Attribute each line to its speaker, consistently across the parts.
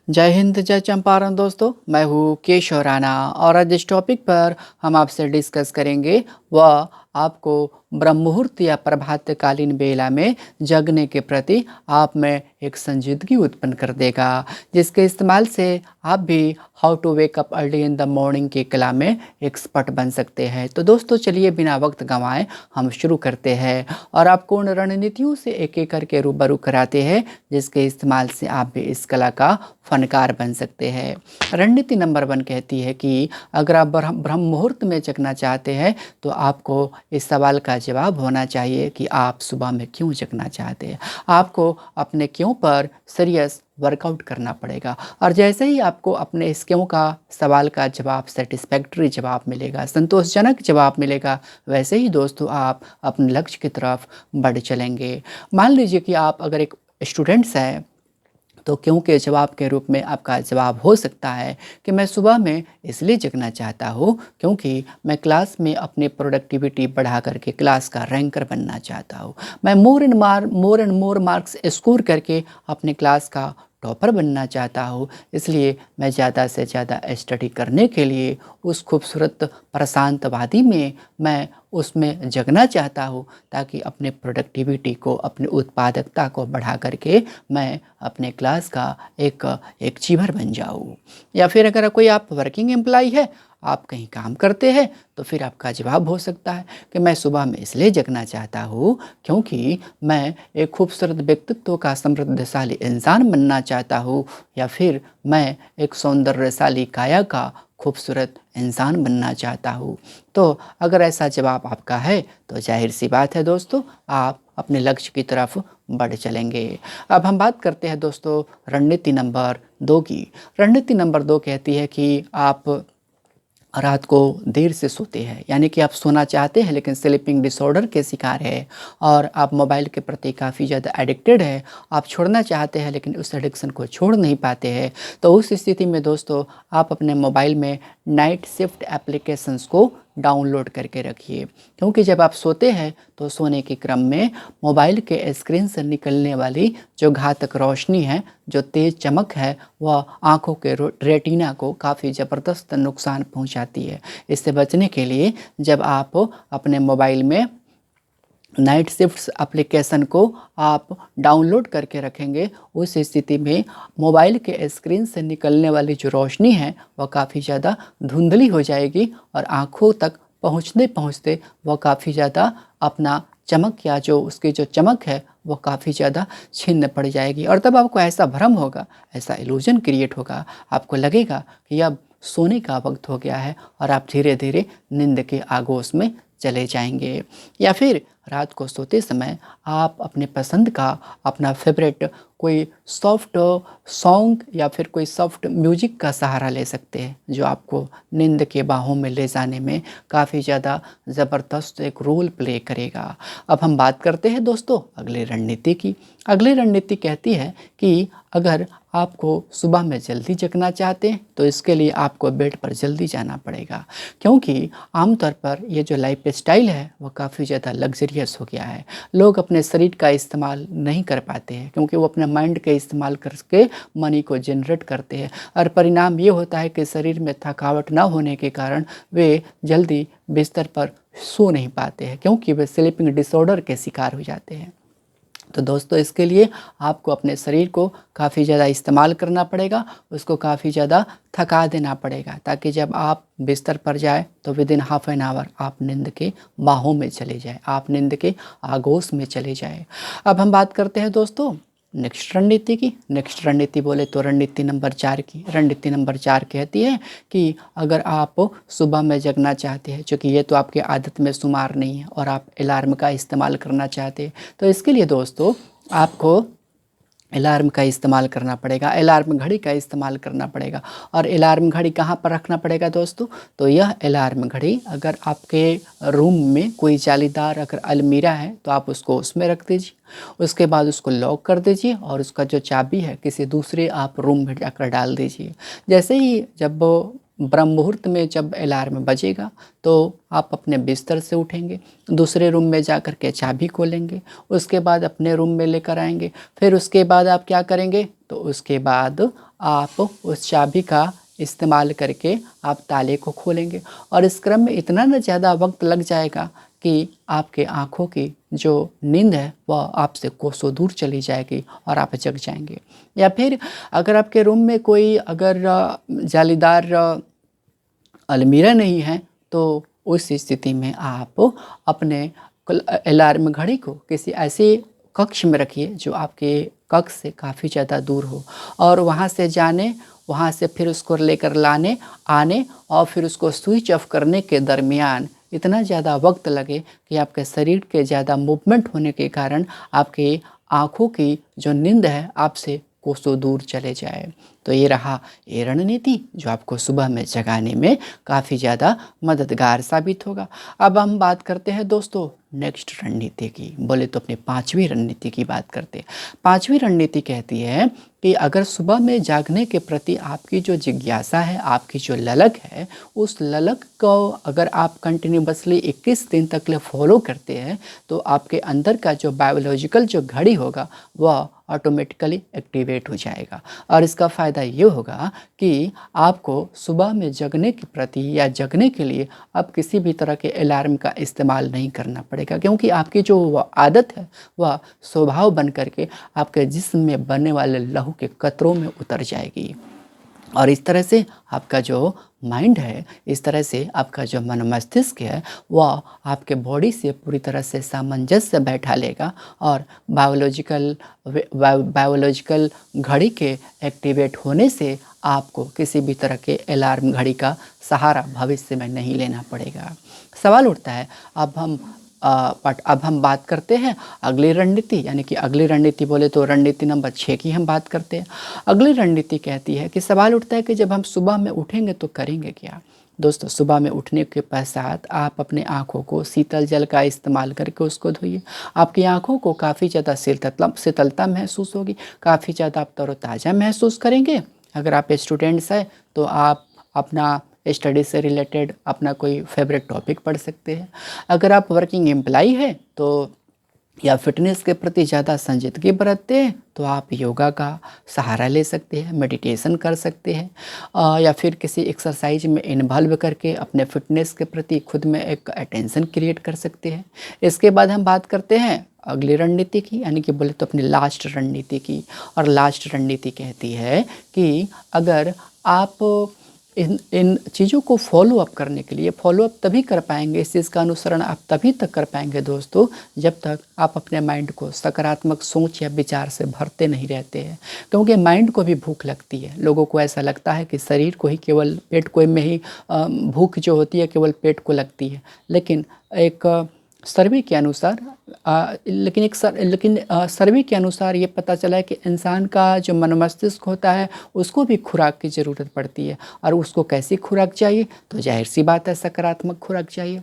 Speaker 1: जय हिंद जय चंपारण दोस्तों, मैं हूँ केशव राणा और आज इस टॉपिक पर हम आपसे डिस्कस करेंगे वह आपको ब्रह्म मुहूर्त या प्रभातकालीन बेला में जगने के प्रति आप में एक संजीदगी उत्पन्न कर देगा, जिसके इस्तेमाल से आप भी how to wake up early in the morning की कला में एक्सपर्ट बन सकते हैं। तो दोस्तों चलिए बिना वक्त गंवाए हम शुरू करते हैं और आपको उन रणनीतियों से एक एक करके रूबरू कराते हैं जिसके इस्तेमाल से आप भी इस कला का फनकार बन सकते हैं। रणनीति नंबर 1 कहती है कि अगर आप ब्रह्म मुहूर्त में जगना चाहते हैं तो आपको इस सवाल का जवाब होना चाहिए कि आप सुबह में क्यों जगना चाहते हैं। आपको अपने क्यों पर सीरियस वर्कआउट करना पड़ेगा और जैसे ही आपको अपने इस क्यों का सवाल का जवाब सेटिस्फैक्ट्री जवाब मिलेगा, संतोषजनक जवाब मिलेगा, वैसे ही दोस्तों आप अपने लक्ष्य की तरफ बढ़ चलेंगे। मान लीजिए कि आप अगर एक स्टूडेंट्स हैं तो क्यों के जवाब के रूप में आपका जवाब हो सकता है कि मैं सुबह में इसलिए जगना चाहता हूँ क्योंकि मैं क्लास में अपनी प्रोडक्टिविटी बढ़ा करके क्लास का रैंकर बनना चाहता हूँ। मैं more and more marks score करके अपने क्लास का टॉपर बनना चाहता हूँ। इसलिए मैं ज़्यादा से ज़्यादा स्टडी करने के लिए उस खूबसूरत प्रशांत वादी में मैं उसमें जगना चाहता हूँ ताकि अपने प्रोडक्टिविटी को, अपनी उत्पादकता को बढ़ा करके मैं अपने क्लास का एक एक चीवर बन जाऊँ। या फिर अगर कोई आप वर्किंग एम्प्लॉय है, आप कहीं काम करते हैं, तो फिर आपका जवाब हो सकता है कि मैं सुबह में इसलिए जगना चाहता हूँ क्योंकि मैं एक खूबसूरत व्यक्तित्व का समृद्धशाली इंसान बनना चाहता हूँ या फिर मैं एक सौंदर्यशाली काया का खूबसूरत इंसान बनना चाहता हूँ। तो अगर ऐसा जवाब आपका है तो जाहिर सी बात है दोस्तों, आप अपने लक्ष्य की तरफ बढ़ चलेंगे। अब हम बात करते हैं दोस्तों रणनीति नंबर 2 की। रणनीति नंबर 2 कहती है कि आप रात को देर से सोते हैं, यानी कि आप सोना चाहते हैं लेकिन स्लीपिंग डिसऑर्डर के शिकार है और आप मोबाइल के प्रति काफ़ी ज़्यादा एडिक्टेड है। आप छोड़ना चाहते हैं लेकिन उस एडिक्शन को छोड़ नहीं पाते हैं। तो उस स्थिति में दोस्तों आप अपने मोबाइल में नाइट शिफ्ट एप्लीकेशंस को डाउनलोड करके रखिए, क्योंकि जब आप सोते हैं तो सोने के क्रम में मोबाइल के स्क्रीन से निकलने वाली जो घातक रोशनी है, जो तेज़ चमक है, वह आँखों के रेटिना को काफ़ी ज़बरदस्त नुकसान पहुंचाती है। इससे बचने के लिए जब आप अपने मोबाइल में नाइट शिफ्ट्स एप्लीकेशन को आप डाउनलोड करके रखेंगे, उस स्थिति में मोबाइल के स्क्रीन से निकलने वाली जो रोशनी है वह काफ़ी ज़्यादा धुंधली हो जाएगी और आँखों तक पहुँचते पहुँचते वह काफ़ी ज़्यादा अपना चमक या जो उसकी जो चमक है वो काफ़ी ज़्यादा छिन्न पड़ जाएगी और तब आपको ऐसा भ्रम होगा, ऐसा इल्यूजन क्रिएट होगा, आपको लगेगा कि अब सोने का वक्त हो गया है और आप धीरे धीरे नींद के आगोश में चले जाएंगे। या फिर रात को सोते समय आप अपने पसंद का अपना फेवरेट कोई सॉफ्ट सॉन्ग या फिर कोई सॉफ्ट म्यूजिक का सहारा ले सकते हैं, जो आपको नींद के बाहों में ले जाने में काफ़ी ज़्यादा ज़बरदस्त एक रोल प्ले करेगा। अब हम बात करते हैं दोस्तों अगली रणनीति की। अगली रणनीति कहती है कि अगर आपको सुबह में जल्दी जगना चाहते हैं तो इसके लिए आपको बेड पर जल्दी जाना पड़ेगा, क्योंकि आमतौर पर ये जो लाइफ स्टाइल है वो काफ़ी ज़्यादा लग्जरियस हो गया है। लोग अपने शरीर का इस्तेमाल नहीं कर पाते हैं क्योंकि वो अपने माइंड का इस्तेमाल करके मनी को जनरेट करते हैं और परिणाम ये होता है कि शरीर में थकावट ना होने के कारण वे जल्दी बिस्तर पर सो नहीं पाते हैं, क्योंकि वे स्लीपिंग डिसऑर्डर के शिकार हो जाते हैं। तो दोस्तों इसके लिए आपको अपने शरीर को काफ़ी ज़्यादा इस्तेमाल करना पड़ेगा, उसको काफ़ी ज़्यादा थका देना पड़ेगा, ताकि जब आप बिस्तर पर जाए तो with in half an hour आप नींद के बाहों में चले जाए, आप नींद के आगोश में चले जाए। अब हम बात करते हैं दोस्तों नेक्स्ट रणनीति की। नेक्स्ट रणनीति बोले तो रणनीति नंबर 4 की। रणनीति नंबर 4 कहती है कि अगर आप सुबह में जगना चाहते हैं, चूँकि ये तो आपके आदत में शुमार नहीं है और आप अलार्म का इस्तेमाल करना चाहते हैं, तो इसके लिए दोस्तों आपको अलार्म का इस्तेमाल करना पड़ेगा, अलार्म घड़ी का इस्तेमाल करना पड़ेगा। और अलार्म घड़ी कहाँ पर रखना पड़ेगा दोस्तों? तो यह अलार्म घड़ी अगर आपके रूम में कोई जालीदार अगर अलमीरा है तो आप उसको उसमें रख दीजिए, उसके बाद उसको लॉक कर दीजिए और उसका जो चाबी है किसी दूसरे आप रूम में जाकर डाल दीजिए। जैसे ही जब वो ब्रह्म मुहूर्त में जब अलार्म बजेगा तो आप अपने बिस्तर से उठेंगे, दूसरे रूम में जा कर के चाबी खोलेंगे, उसके बाद अपने रूम में लेकर आएंगे। फिर उसके बाद आप क्या करेंगे, तो उसके बाद आप उस चाबी का इस्तेमाल करके आप ताले को खोलेंगे। और इस क्रम में इतना न ज़्यादा वक्त लग जाएगा कि आपके आँखों की जो नींद है वह आपसे कोसों दूर चली जाएगी और आप जग जाएंगे। या फिर अगर आपके रूम में कोई अगर जालीदार अलमीरा नहीं है तो उस स्थिति में आप अपने अलार्म घड़ी को किसी ऐसे कक्ष में रखिए जो आपके कक्ष से काफ़ी ज़्यादा दूर हो, और वहाँ से जाने, वहाँ से फिर उसको लेकर लाने आने और फिर उसको स्विच ऑफ करने के दरमियान इतना ज़्यादा वक्त लगे कि आपके शरीर के ज़्यादा मूवमेंट होने के कारण आपकी आँखों की जो नींद है आपसे कोसों दूर चले जाए। तो ये रहा ये रणनीति जो आपको सुबह में जगाने में काफ़ी ज़्यादा मददगार साबित होगा। अब हम बात करते हैं दोस्तों नेक्स्ट रणनीति की, बोले तो अपनी पांचवी रणनीति की बात करते हैं। पांचवी रणनीति कहती है कि अगर सुबह में जागने के प्रति आपकी जो जिज्ञासा है, आपकी जो ललक है, उस ललक को अगर आप कंटिन्यूसली 21 दिन तक ले फॉलो करते हैं तो आपके अंदर का जो बायोलॉजिकल जो घड़ी होगा वह ऑटोमेटिकली एक्टिवेट हो जाएगा। और इसका फ़ायदा ये होगा कि आपको सुबह में जगने के प्रति या जगने के लिए अब किसी भी तरह के अलार्म का इस्तेमाल नहीं करना पड़ेगा, क्योंकि आपकी जो वह आदत है वह स्वभाव बन करके आपके जिस्म में बनने वाले लहू के कतरों में उतर जाएगी। और इस तरह से आपका जो माइंड है, इस तरह से आपका जो मन मस्तिष्क है वह आपके बॉडी से पूरी तरह से सामंजस्य बैठा लेगा और बायोलॉजिकल घड़ी के एक्टिवेट होने से आपको किसी भी तरह के अलार्म घड़ी का सहारा भविष्य में नहीं लेना पड़ेगा। सवाल उठता है अब हम बात करते हैं अगली रणनीति, यानी कि अगली रणनीति बोले तो रणनीति नंबर 6 की हम बात करते हैं। अगली रणनीति कहती है कि सवाल उठता है कि जब हम सुबह में उठेंगे तो करेंगे क्या। दोस्तों सुबह में उठने के पश्चात आप अपने आँखों को शीतल जल का इस्तेमाल करके उसको धोइए। आपकी आँखों को काफ़ी ज़्यादा शीतलता महसूस होगी, काफ़ी ज़्यादा आप तरोताज़ा महसूस करेंगे। अगर आप स्टूडेंट्स हैं तो आप अपना स्टडी से रिलेटेड अपना कोई फेवरेट टॉपिक पढ़ सकते हैं। अगर आप वर्किंग एम्प्लॉई हैं तो या फिटनेस के प्रति ज़्यादा संजीदगी बरतते हैं तो आप योगा का सहारा ले सकते हैं, मेडिटेशन कर सकते हैं, या फिर किसी एक्सरसाइज में इन्वॉल्व करके अपने फिटनेस के प्रति खुद में एक अटेंशन क्रिएट कर सकते हैं। इसके बाद हम बात करते हैं अगली रणनीति की, यानी कि बोले तो अपनी लास्ट रणनीति की। और लास्ट रणनीति कहती है कि अगर आप इन चीज़ों को फॉलो अप करने के लिए, फॉलो अप तभी कर पाएंगे, इस चीज़ का अनुसरण आप तभी तक कर पाएंगे दोस्तों जब तक आप अपने माइंड को सकारात्मक सोच या विचार से भरते नहीं रहते हैं। क्योंकि माइंड को भी भूख लगती है। लोगों को ऐसा लगता है कि शरीर को ही केवल पेट को में ही भूख जो होती है केवल पेट को लगती है, लेकिन एक सर्वे के अनुसार सर्वे के अनुसार ये पता चला है कि इंसान का जो मन मस्तिष्क होता है उसको भी खुराक की ज़रूरत पड़ती है। और उसको कैसी खुराक चाहिए, तो जाहिर सी बात है सकारात्मक खुराक चाहिए।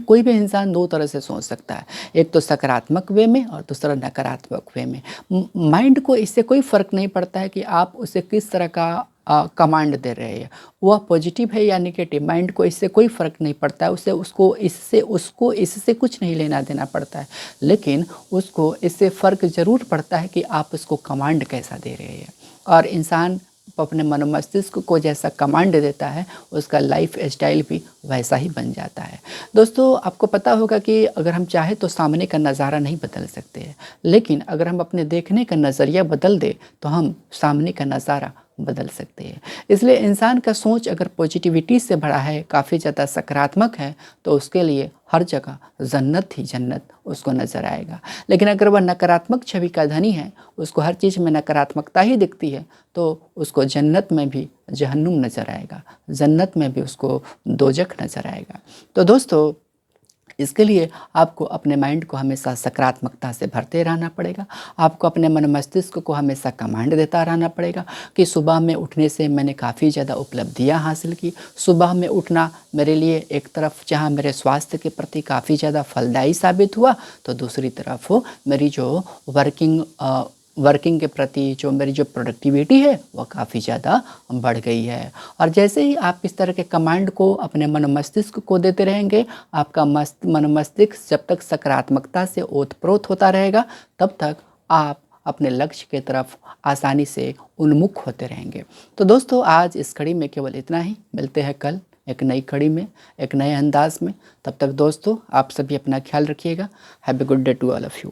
Speaker 1: कोई भी इंसान दो तरह से सोच सकता है, एक तो सकारात्मक वे में और दूसरा नकारात्मक वे में। माइंड को इससे कोई फ़र्क नहीं पड़ता है कि आप उसे किस तरह का कमांड दे रहे हैं, वह पॉजिटिव है या नेगेटिव, माइंड को इससे कोई फ़र्क नहीं पड़ता है। उसको इससे कुछ नहीं लेना देना पड़ता है, लेकिन उसको इससे फ़र्क ज़रूर पड़ता है कि आप उसको कमांड कैसा दे रहे हैं। और इंसान अपने मन मस्तिष्क को जैसा कमांड देता है उसका लाइफ स्टाइल भी वैसा ही बन जाता है। दोस्तों आपको पता होगा कि अगर हम चाहे तो सामने का नज़ारा नहीं बदल सकते हैं, लेकिन अगर हम अपने देखने का नज़रिया बदल दे तो हम सामने का नज़ारा बदल सकते हैं। इसलिए इंसान का सोच अगर पॉजिटिविटी से भरा है, काफ़ी ज़्यादा सकारात्मक है, तो उसके लिए हर जगह जन्नत ही जन्नत उसको नज़र आएगा। लेकिन अगर वह नकारात्मक छवि का धनी है, उसको हर चीज़ में नकारात्मकता ही दिखती है, तो उसको जन्नत में भी जहन्नुम नज़र आएगा, जन्नत में भी उसको दोजख नज़र आएगा। तो दोस्तों इसके लिए आपको अपने माइंड को हमेशा सकारात्मकता से भरते रहना पड़ेगा। आपको अपने मन मस्तिष्क को हमेशा कमांड देता रहना पड़ेगा कि सुबह में उठने से मैंने काफ़ी ज़्यादा उपलब्धियां हासिल की। सुबह में उठना मेरे लिए एक तरफ जहां मेरे स्वास्थ्य के प्रति काफ़ी ज़्यादा फलदायी साबित हुआ, तो दूसरी तरफ मेरी जो वर्किंग वर्किंग के प्रति जो मेरी जो प्रोडक्टिविटी है वो काफ़ी ज़्यादा बढ़ गई है। और जैसे ही आप इस तरह के कमांड को अपने मन मस्तिष्क को देते रहेंगे, आपका मन मस्तिष्क जब तक सकारात्मकता से ओतप्रोत होता रहेगा तब तक आप अपने लक्ष्य की तरफ आसानी से उन्मुख होते रहेंगे। तो दोस्तों आज इस कड़ी में केवल इतना ही। मिलते हैं कल एक नई कड़ी में, एक नए अंदाज में। तब तक दोस्तों आप सभी अपना ख्याल रखिएगा। Have a good day to all of you.